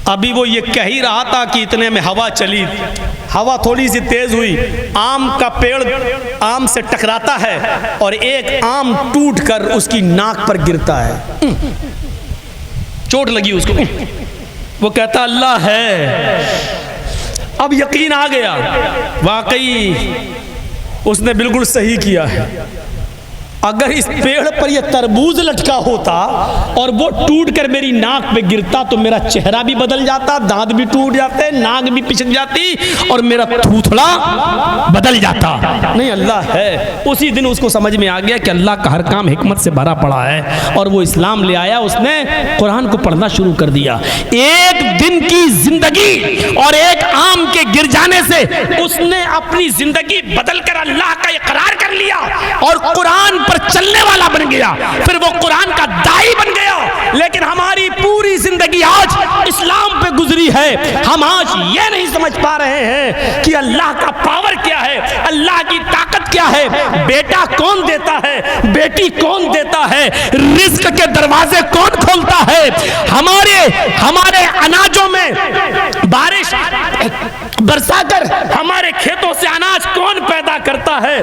अभी वो ये कह ही रहा था कि इतने में हवा चली, हवा थोड़ी सी तेज हुई, आम का पेड़ आम से टकराता है और एक आम टूटकर उसकी नाक पर गिरता है, चोट लगी उसको। वो कहता अल्लाह है। अब यकीन आ गया, वाकई उसने बिल्कुल सही किया है। अगर इस पेड़ पर यह तरबूज लटका होता और वो टूट कर मेरी नाक पे गिरता तो मेरा चेहरा भी बदल जाता, दांत भी टूट जाते, नाक भी पिचक जाती और मेरा थूथड़ा बदल जाता। नहीं, अल्लाह है। उसी दिन उसको समझ में आ गया कि अल्लाह का हर काम हिकमत से भरा पड़ा है, और वो इस्लाम ले आया। उसने कुरान को पढ़ना शुरू कर दिया। एक दिन की जिंदगी और एक आम के गिर जाने से उसने अपनी जिंदगी बदल कर अल्लाह का इकरार कर लिया और कुरान पर चलने वाला बन गया। फिर वो कुरान का दाई बन गया। लेकिन हमारी पूरी जिंदगी आज इस्लाम पे गुजरी है। हम आज ये नहीं समझ पा रहे हैं कि अल्लाह का पावर क्या है, अल्लाह की ताकत क्या है, बेटा कौन देता है, बेटी कौन देता है, रिस्क के दरवाजे कौन खोलता है, हमारे अनाजों में बारिश बरसाकर हमारे खेतों से अनाज कौन पैदा करता है,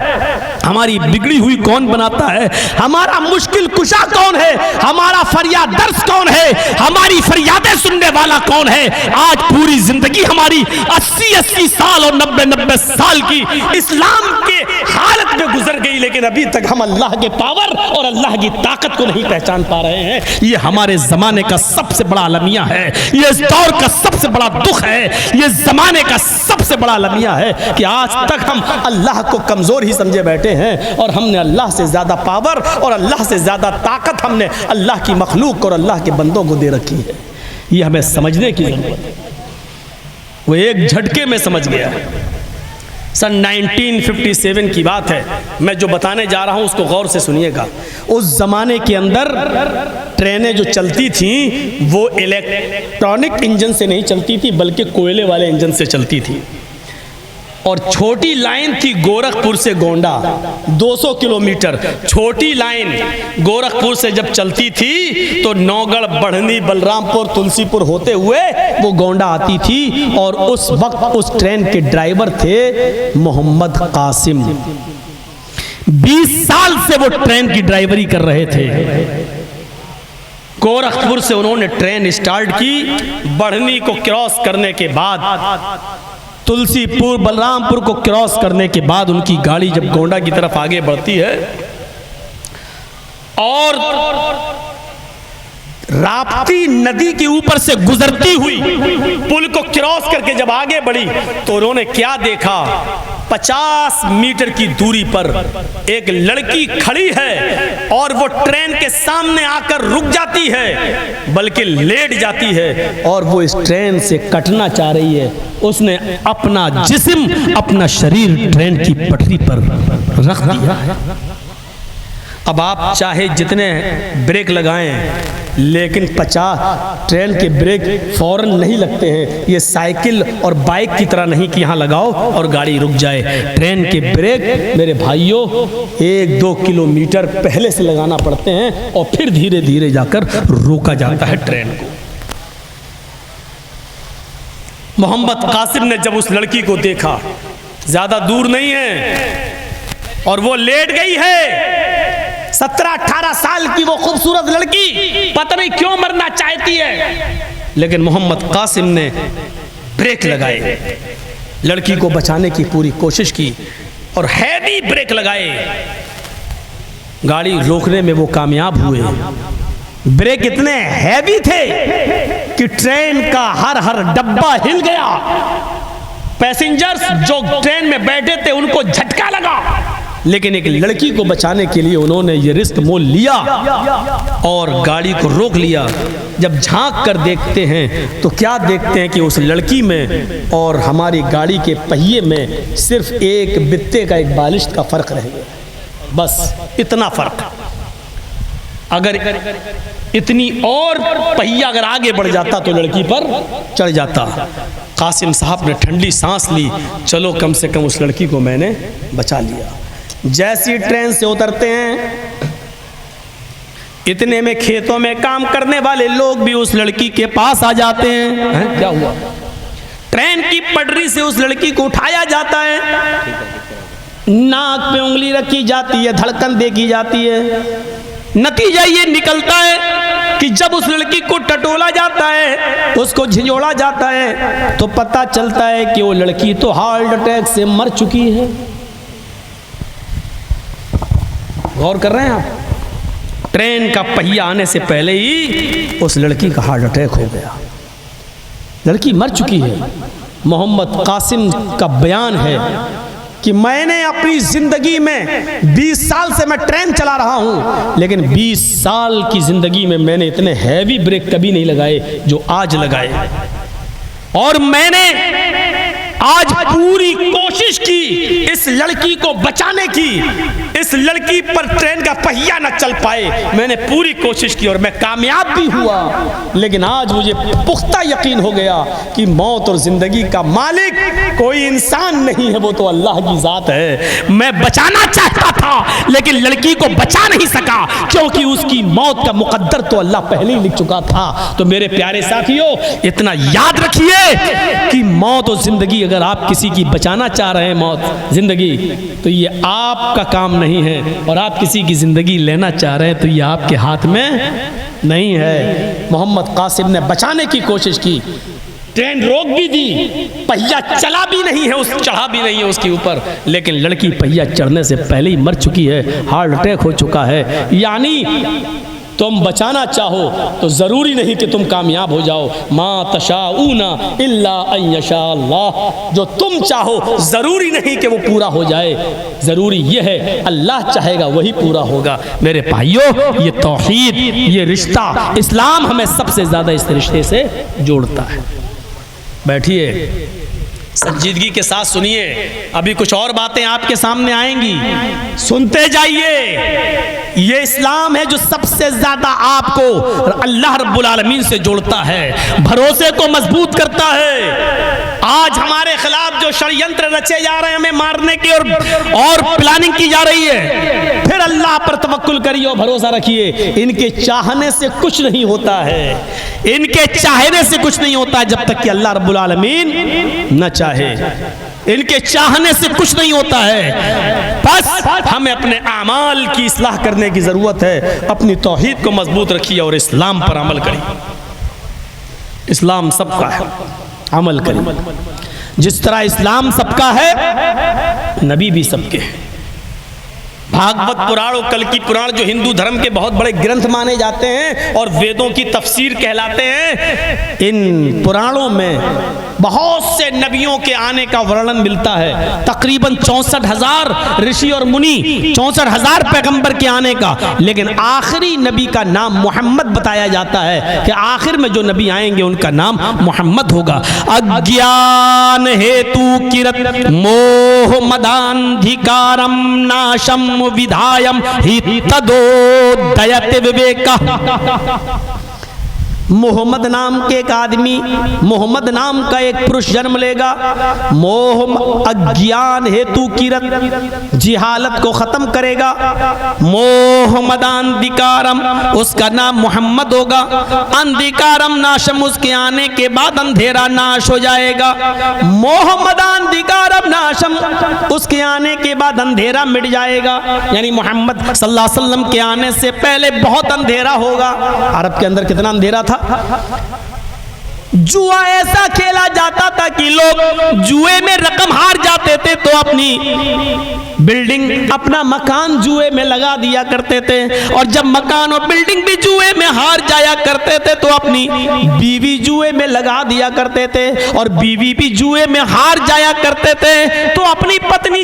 हमारी बिगड़ी हुई कौन बनाता है, हमारा मुश्किल कुशा कौन है, हमारा फरियाद दर्द कौन है, हमारी फरियादें सुनने वाला कौन है। आज पूरी जिंदगी हमारी 80-80 साल और 90-90 साल की इस्लाम के हालत में गुजर गई, लेकिन अभी तक हम अल्लाह के पावर और अल्लाह की ताकत को नहीं पहचान पा रहे हैं। ये हमारे जमाने का सबसे बड़ा अलमिया है, ये इस दौर का सबसे बड़ा दुख है, ये जमाने का सबसे बड़ा अलमिया है कि आज तक हम अल्लाह को कमजोर ही समझे बैठे हैं और हमने अल्लाह से ज्यादा पावर और अल्लाह से ज्यादा ताकत हमने अल्लाह की मखलूक और अल्लाह के बंदों को दे रखी है। ये हमें समझने की जरूरत है। वो एक झटके में समझ गया। सन 1957 की बात है, मैं जो बताने जा रहा हूं उसको गौर से सुनिएगा। उस जमाने के अंदर ट्रेनें जो चलती थीं वो इलेक्ट्रॉनिक इंजन से नहीं चलती थी, बल्कि कोयले वाले इंजन से चलती थी। और छोटी लाइन थी गोरखपुर से गोंडा, 200 किलोमीटर छोटी लाइन गोरखपुर से जब चलती थी तो नौगढ़, बढ़नी, बलरामपुर, तुलसीपुर होते हुए वो गोंडा आती थी। और उस वक्त उस ट्रेन के ड्राइवर थे मोहम्मद कासिम। 20 साल से वो ट्रेन की ड्राइवरी कर रहे थे। गोरखपुर से उन्होंने ट्रेन स्टार्ट की, बढ़नी को क्रॉस करने के बाद, तुलसीपुर, बलरामपुर को क्रॉस करने के बाद उनकी गाड़ी जब गोंडा की तरफ आगे बढ़ती है और राप्ती नदी के ऊपर से गुजरती हुई पुल को क्रॉस करके जब आगे बढ़ी तो उन्होंने क्या देखा, 50 मीटर की दूरी पर एक लड़की खड़ी है और वो ट्रेन के सामने आकर रुक जाती है, बल्कि लेट जाती है और वो इस ट्रेन से कटना चाह रही है। उसने अपना जिस्म, अपना शरीर ट्रेन की पटरी पर रख दिया। अब आप चाहे जितने ब्रेक लगाएं, लेकिन 50 ट्रेन के ब्रेक फौरन नहीं लगते हैं। ये साइकिल और बाइक की तरह नहीं कि यहाँ लगाओ और गाड़ी रुक जाए। ट्रेन के ब्रेक मेरे भाइयों 1-2 किलोमीटर पहले से लगाना पड़ते हैं और फिर धीरे धीरे जाकर रोका जाता है ट्रेन को। मोहम्मद कासिम ने जब उस लड़की को देखा, ज्यादा दूर नहीं है और वो लेट गई है, 17-18 साल की वो खूबसूरत लड़की पता नहीं क्यों मरना चाहती है, लेकिन मोहम्मद कासिम ने ब्रेक लगाए, लड़की को बचाने की पूरी कोशिश की और हैवी ब्रेक लगाए। गाड़ी रोकने में वो कामयाब हुए। ब्रेक इतने हैवी थे कि ट्रेन का हर डब्बा हिल गया। पैसेंजर्स जो ट्रेन में बैठे थे उनको झटका लगा, लेकिन एक लड़की को बचाने के लिए उन्होंने ये रिस्क मोल लिया और गाड़ी को रोक लिया। जब झांक कर देखते हैं तो क्या देखते हैं कि उस लड़की में और हमारी गाड़ी के पहिए में सिर्फ एक बित्ते का, एक बालिश का फर्क रह गया, बस इतना फर्क। अगर इतनी और पहिया अगर आगे बढ़ जाता तो लड़की पर चढ़ जाता। कासिम साहब ने ठंडी सांस ली, चलो कम से कम उस लड़की को मैंने बचा लिया। जैसी ट्रेन से उतरते हैं, इतने में खेतों में काम करने वाले लोग भी उस लड़की के पास आ जाते हैं। क्या हुआ? ट्रेन की पटरी से उस लड़की को उठाया जाता है, नाक पे उंगली रखी जाती है, धड़कन देखी जाती है। नतीजा ये निकलता है कि जब उस लड़की को टटोला जाता है, उसको झिझोड़ा जाता है, तो पता चलता है कि वो लड़की तो हार्ट अटैक से मर चुकी है। गौर कर रहे हैं आप? ट्रेन का पहिया आने से पहले ही उस लड़की का हार्ट अटैक हो गया, लड़की मर चुकी है। मोहम्मद कासिम का बयान है कि मैंने अपनी जिंदगी में 20 साल से मैं ट्रेन चला रहा हूं, लेकिन 20 साल की जिंदगी में मैंने इतने हैवी ब्रेक कभी नहीं लगाए जो आज लगाए। और मैंने आज पूरी कोशिश की इस लड़की को बचाने की, इस लड़की पर ट्रेन का पहिया न चल पाए। मैंने पूरी कोशिश की और मैं कामयाब भी हुआ, लेकिन आज मुझे पुख्ता यकीन हो गया कि मौत और जिंदगी का मालिक कोई इंसान नहीं है, वो तो अल्लाह की जात है। मैं बचाना चाहता था लेकिन लड़की को बचा नहीं सका, क्योंकि उसकी मौत का मुकद्दर तो अल्लाह पहले ही लिख चुका था। तो मेरे प्यारे साथियों, इतना याद रखिए कि मौत और जिंदगी, अगर आप किसी की बचाना चाह रहे हैं मौत जिंदगी, तो ये आपका काम नहीं है, और आप किसी की जिंदगी लेना चाह रहे हैं तो ये आपके हाथ में नहीं है। मोहम्मद कासिम ने बचाने की कोशिश की, ट्रेन रोक भी दी, पहिया चला भी नहीं है, चढ़ा भी नहीं है उसके ऊपर, लेकिन लड़की पहिया चढ़ने से पहले ही मर चुकी है, हार्ट अटैक हो चुका है। यानी तुम बचाना चाहो तो ज़रूरी नहीं कि तुम कामयाब हो जाओ। मा तशाऊना इल्ला अन यशा अल्लाह, जो तुम चाहो ज़रूरी नहीं कि वो पूरा हो जाए, ज़रूरी ये है अल्लाह चाहेगा वही पूरा होगा। मेरे भाइयों, ये तौहीद, ये रिश्ता, इस्लाम हमें सबसे ज़्यादा इस रिश्ते से जोड़ता है। बैठिए, संजीदगी के साथ सुनिए, अभी कुछ और बातें आपके सामने आएंगी, सुनते जाइए। ये इस्लाम है जो सबसे ज्यादा आपको अल्लाह रब्बुल आलमीन से जोड़ता है, भरोसे को मजबूत करता है। आज हमारे खिलाफ जो षड्यंत्र रचे जा रहे हैं, हमें मारने की और प्लानिंग की जा रही है, फिर अल्लाह पर तवक्कुल करिए और भरोसा रखिए। इनके चाहने से कुछ नहीं होता है, इनके चाहने से कुछ नहीं होता है जब तक कि अल्लाह रब्बुल आलमीन न चाहे। इनके चाहने से कुछ नहीं होता है। बस हमें अपने आमाल की इस्लाह करने की जरूरत है। अपनी तौहीद को मजबूत रखिए और इस्लाम पर अमल करिए। इस्लाम सबका है, अमल करिए। जिस तरह इस्लाम सबका है, नबी भी सबके हैं। भागवत पुराण और कल्कि पुराण जो हिंदू धर्म के बहुत बड़े ग्रंथ माने जाते हैं और वेदों की तफसीर कहलाते हैं, इन पुराणों में बहुत से नबियों के आने का वर्णन मिलता है। तकरीबन 64,000 ऋषि और मुनि, 64,000 पैगंबर के आने का, लेकिन आखिरी नबी का नाम मोहम्मद बताया जाता है कि आखिर में जो नबी आएंगे उनका नाम मोहम्मद होगा। अज्ञान हेतु किरत मोह मदान्धिकारम नाशम विधायम हि तदोदयते विवेका। मोहम्मद नाम के एक आदमी, मोहम्मद नाम का एक पुरुष जन्म लेगा। मोह अज्ञान हेतु किरत, जिहालत को खत्म करेगा। मोह मदान्धिकारम, उसका नाम मोहम्मद होगा। अंधिकारम नाशम, उसके आने के बाद अंधेरा नाश हो जाएगा। मोह मदान्धिकारम नाशम, उसके आने के बाद अंधेरा मिट जाएगा। यानी मोहम्मद सल्लल्लाहु अलैहि वसल्लम के आने से पहले बहुत अंधेरा होगा। अरब के अंदर कितना अंधेरा था। जुआ ऐसा खेला जाता था कि लोग जुए में रकम हार जाते थे तो अपनी बिल्डिंग, अपना मकान जुए में लगा दिया करते थे, और जब मकान और बिल्डिंग भी जुए में हार जाया करते थे तो अपनी बीवी जुए में लगा दिया करते थे, और बीवी भी जुए में हार जाया करते थे तो अपनी पत्नी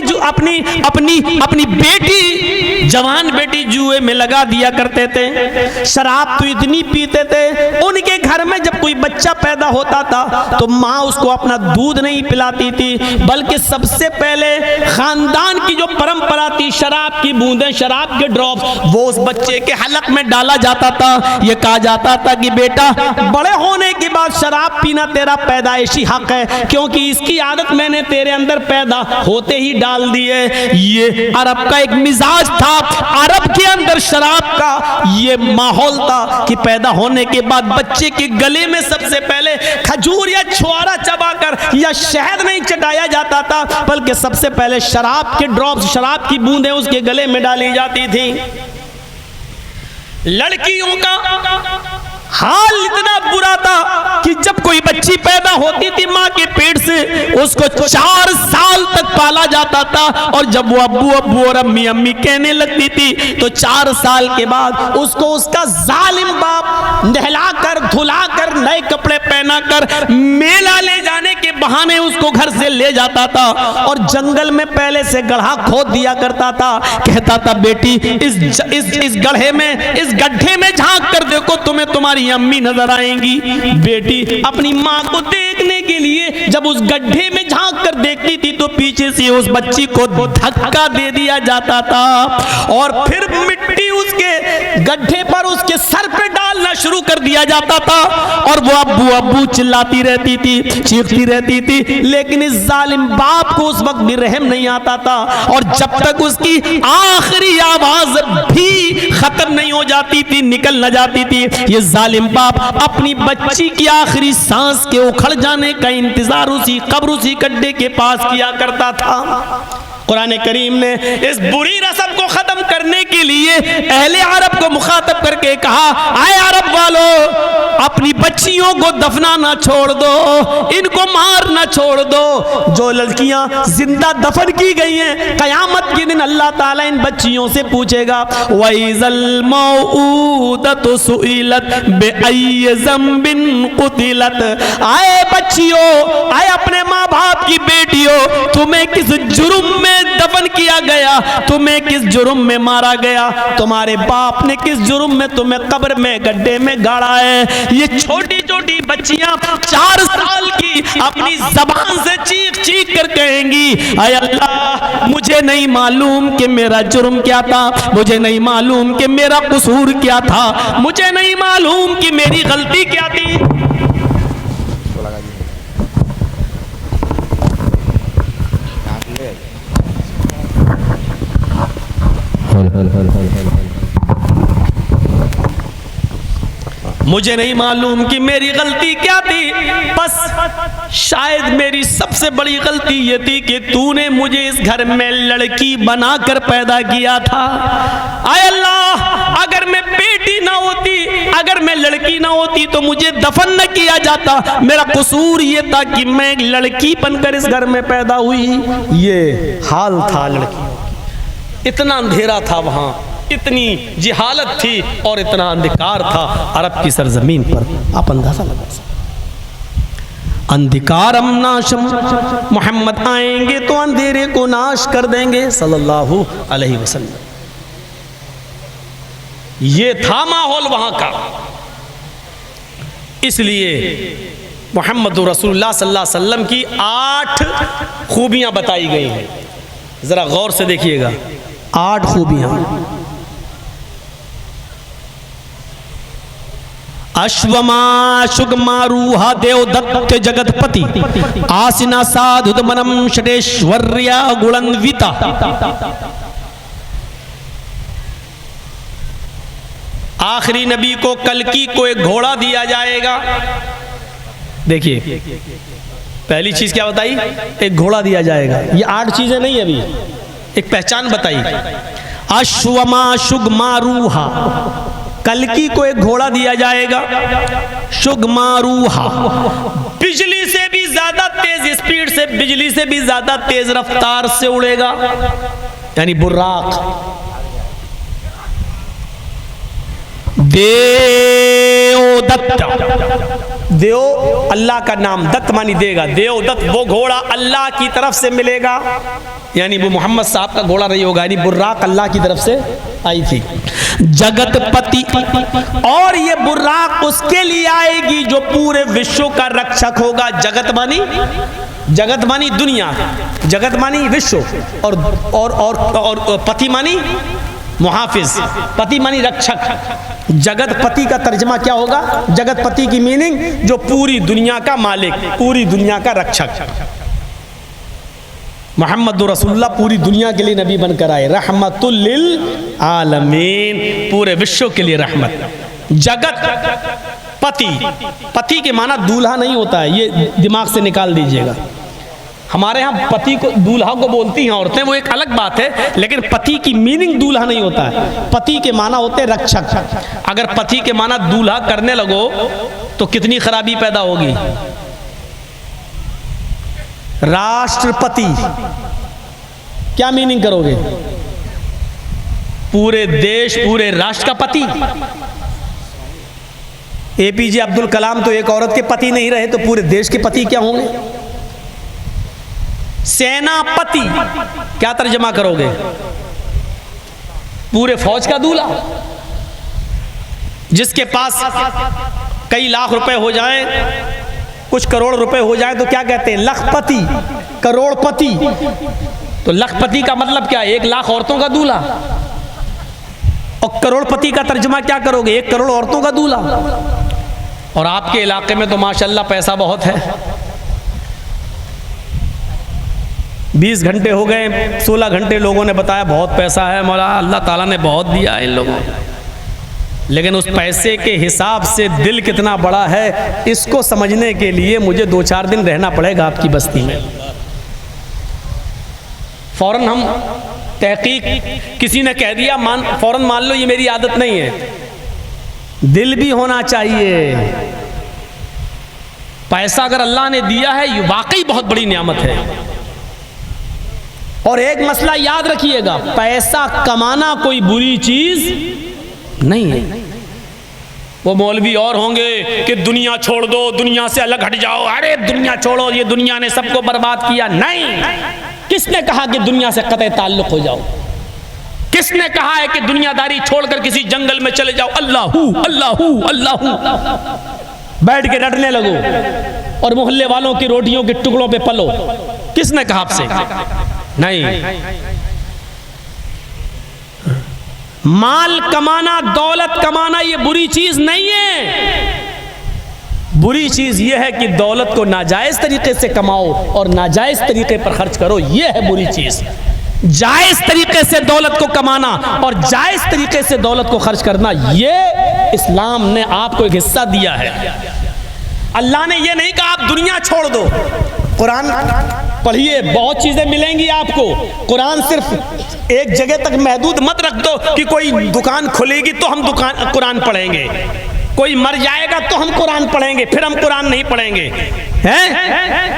अपनी बेटी, जवान बेटी जुए में लगा दिया करते थे। शराब तो इतनी पीते थे, उनके घर में जब कोई बच्चा पैदा होता था तो माँ उसको अपना दूध नहीं पिलाती थी, बल्कि सबसे पहले खानदान की जो परंपरा थी, शराब की बूंदें, शराब के ड्रॉप्स, वो उस बच्चे के हलक में डाला जाता था। ये कहा जाता था कि बेटा, बड़े होने के बाद शराब पीना तेरा पैदाइशी हक है, क्योंकि इसकी आदत मैंने तेरे अंदर पैदा होते ही डाल दी है। ये अरब का एक मिजाज था, अरब के अंदर शराब का ये माहौल था कि पैदा होने के बाद बच्चे के गले में सबसे पहले खजूर या छुआरा चबाकर या शहद नहीं चटाया जाता था, बल्कि सबसे पहले शराब के ड्रॉप्स, शराब की बूंदें उसके गले में डाली जाती थी। लड़कियों का हाल इतना बुरा था कि जब कोई बच्ची पैदा होती थी माँ के पेट से, उसको 4 साल तक पाला जाता था, और जब वो अब्बू और अम्मी कहने लगती थी तो 4 साल के बाद उसको उसका जालिम बाप नहलाकर धुलाकर नए कपड़े पहन पहनाकर मेला ले जाने के बहाने उसको घर से ले जाता था और जंगल में पहले से गड्ढा खोद दिया करता था। कहता था बेटी इस गड्ढे में, इस गड्ढे में झांक कर देखो, तुम्हें तुम्हारी अम्मी नजर आएंगी। बेटी अपनी माँ को देखने के लिए जब उस गड्ढे में झांक कर देखती थी तो पीछे से उस बच्ची को धक्का दे दिया जाता था और फिर मिट्टी उसके गड्ढे पर उसके सर पे डालना शुरू कर दिया जाता था और वो अब्बू अब्बू चिल्लाती रहती थी, चीखती रहती थी। लेकिन इस जालिम बाप को उस वक्त भी रहम नहीं आता था और जब तक उसकी आखिरी आवाज भी खत्म नहीं हो जाती थी, निकल न जाती थी, ये जालिम बाप अपनी बच्ची की आखिरी सांस के उखड़ जाने का इंतजार उसी कब्र, उसी गड्ढे के पास किया करता था। कुरान करीम ने इस बुरी रस्म को खत्म करने के लिए अहले अरब को मुखातब करके कहा, आए अरब वालों, अपनी बच्चियों को दफनाना छोड़ दो, इनको मारना छोड़ दो। जो लड़कियां जिंदा दफन की गई हैं, कयामत के दिन अल्लाह ताला इन बच्चियों से पूछेगा, वइज़ल मौऊदतु सुइलत बिअय्यि ज़ंबिन कुतिलत। आए बच्चियों, आए अपने माँ बाप की बेटियों, तुम्हें किस जुर्म में दफन किया गया, तुम्हें किस जुर्म में मारा गया, तुम्हारे बाप ने किस जुर्म में तुम्हें कब्र में गड्ढे में गाड़ा है। ये छोटी छोटी बच्चियां 4 साल की अपनी जबान से चीख चीख कर कहेंगी, आय अल्लाह मुझे नहीं मालूम कि मेरा जुर्म क्या था, मुझे नहीं मालूम कि मेरा कसूर क्या था, मुझे नहीं मालूम कि मेरी गलती क्या थी। मुझे नहीं मालूम कि मेरी गलती क्या थी, बस शायद मेरी सबसे बड़ी गलती ये थी कि तूने मुझे इस घर में लड़की बनाकर पैदा किया था। आय अल्लाह, अगर मैं बेटी ना होती, अगर मैं लड़की ना होती तो मुझे दफन न किया जाता। मेरा कसूर ये था कि मैं एक लड़की बनकर इस घर में पैदा हुई। ये हाल था लड़की, इतना अंधेरा था वहां, इतनी जिहालत थी और इतना अंधकार था अरब की सरजमीन पर। आप अंदाजा लगा सकते, अंधकारम नाशम, मोहम्मद आएंगे तो अंधेरे को नाश कर देंगे सल्लल्लाहु अलैहि वसल्लम। ये था माहौल वहां का। इसलिए मोहम्मद रसूलुल्लाह सल्लल्लाहु अलैहि वसल्लम की 8 खूबियां बताई गई हैं। जरा गौर से देखिएगा, 8 खूबियां। अश्वमा शुगमारूहा देवदत्त जगतपति आसिना साधुदमनम षडेश्वर्या गुणन्विता। आखिरी नबी को कल्कि को एक घोड़ा दिया जाएगा। देखिए पहली चीज क्या बताई, एक घोड़ा दिया जाएगा। ये 8 चीजें नहीं, अभी एक पहचान बताई। अश्वमा शुगमारूहा, कल्कि को एक घोड़ा दिया जाएगा। शुगमारूहा, बिजली से भी ज्यादा तेज स्पीड से, बिजली से भी ज्यादा तेज रफ्तार से उड़ेगा, यानी बुर्राक। देवदत्त, देव अल्लाह का नाम, दत्त मानी देगा, देवदत्त वो घोड़ा अल्लाह की तरफ से मिलेगा, यानी वो मोहम्मद साहब का घोड़ा नहीं होगा, यानी बुर्राक अल्लाह की तरफ से आई थी। जगतपति, और ये बुर्राक उसके लिए आएगी जो पूरे विश्व का रक्षक होगा। जगत मानी, जगत मानी दुनिया, जगत मानी विश्व, और पति मानी मुहाफिज, पति मानी रक्षक। जगतपति का तर्जमा क्या होगा? जगतपति की मीनिंग जो पूरी दुनिया का मालिक, पूरी दुनिया का रक्षक। मोहम्मद रसूलुल्लाह पूरी दुनिया के लिए नबी बनकर आए, रहमतुल लिल आलमीन, पूरे विश्व के लिए रहमत। जगत पति, पति के माना दूल्हा नहीं होता है, ये दिमाग से निकाल दीजिएगा। हमारे यहाँ पति को, दूल्हा को बोलती हैं औरतें, वो एक अलग बात है, लेकिन पति की मीनिंग दूल्हा नहीं होता है। पति के माना होते रक्षक। अगर पति के माना दूल्हा करने लगो तो कितनी खराबी पैदा होगी। राष्ट्रपति क्या मीनिंग करोगे? पूरे देश, पूरे राष्ट्र का पति। APJ अब्दुल कलाम तो एक औरत के पति नहीं रहे, तो पूरे देश के पति क्या होंगे? सेनापति क्या तर्जमा करोगे? पूरे फौज का दूल्हा। जिसके पास कई लाख रुपए हो जाएं, कुछ करोड़ रुपए हो जाएं, तो क्या कहते हैं? लखपति, करोड़पति। तो लखपति का मतलब क्या है? 1 लाख औरतों का दूल्हा। और करोड़पति का तर्जुमा क्या करोगे? 1 करोड़ औरतों का दूल्हा। और आपके इलाके में तो माशाल्लाह पैसा बहुत है। 20 घंटे हो गए, 16 घंटे लोगों ने बताया बहुत पैसा है मौला, अल्लाह ताला ने बहुत दिया है इन लोगों को। लेकिन उस पैसे के हिसाब से दिल कितना बड़ा है, इसको समझने के लिए मुझे 2-4 दिन रहना पड़ेगा आपकी बस्ती में। फौरन हम तहकीक, किसी ने कह दिया फौरन मान लो, ये मेरी आदत नहीं है। दिल भी होना चाहिए। पैसा अगर अल्लाह ने दिया है, ये वाकई बहुत बड़ी नियामत है। और एक मसला याद रखिएगा, पैसा कमाना कोई बुरी चीज नहीं है। वो मौलवी और होंगे कि दुनिया छोड़ दो, दुनिया से अलग हट जाओ, अरे दुनिया छोड़ो, ये दुनिया ने सबको बर्बाद किया। नहीं, किसने कहा कि दुनिया से कतई ताल्लुक हो जाओ? किसने कहा है कि दुनियादारी छोड़कर किसी जंगल में चले जाओ, अल्लाहू अल्लाहू अल्लाहू बैठ के रटने लगो और मोहल्ले वालों की रोटियों के टुकड़ों पे पलो? किसने कहा आपसे? नहीं। माल कमाना, दौलत कमाना ये बुरी चीज नहीं है। बुरी चीज यह है कि दौलत को नाजायज तरीके से कमाओ और नाजायज तरीके पर खर्च करो, यह है बुरी चीज। जायज तरीके से दौलत को कमाना और जायज तरीके से दौलत को खर्च करना, यह इस्लाम ने आपको एक हिस्सा दिया है। अल्लाह ने यह नहीं कहा आप दुनिया छोड़ दो। कुरान पढ़िए, बहुत चीजें मिलेंगी आपको। कुरान सिर्फ एक जगह तक महदूद मत रख दो कि कोई दुकान खुलेगी तो हम कुरान पढ़ेंगे, कोई मर जाएगा तो हम कुरान पढ़ेंगे, फिर हम कुरान नहीं पढ़ेंगे, हैं?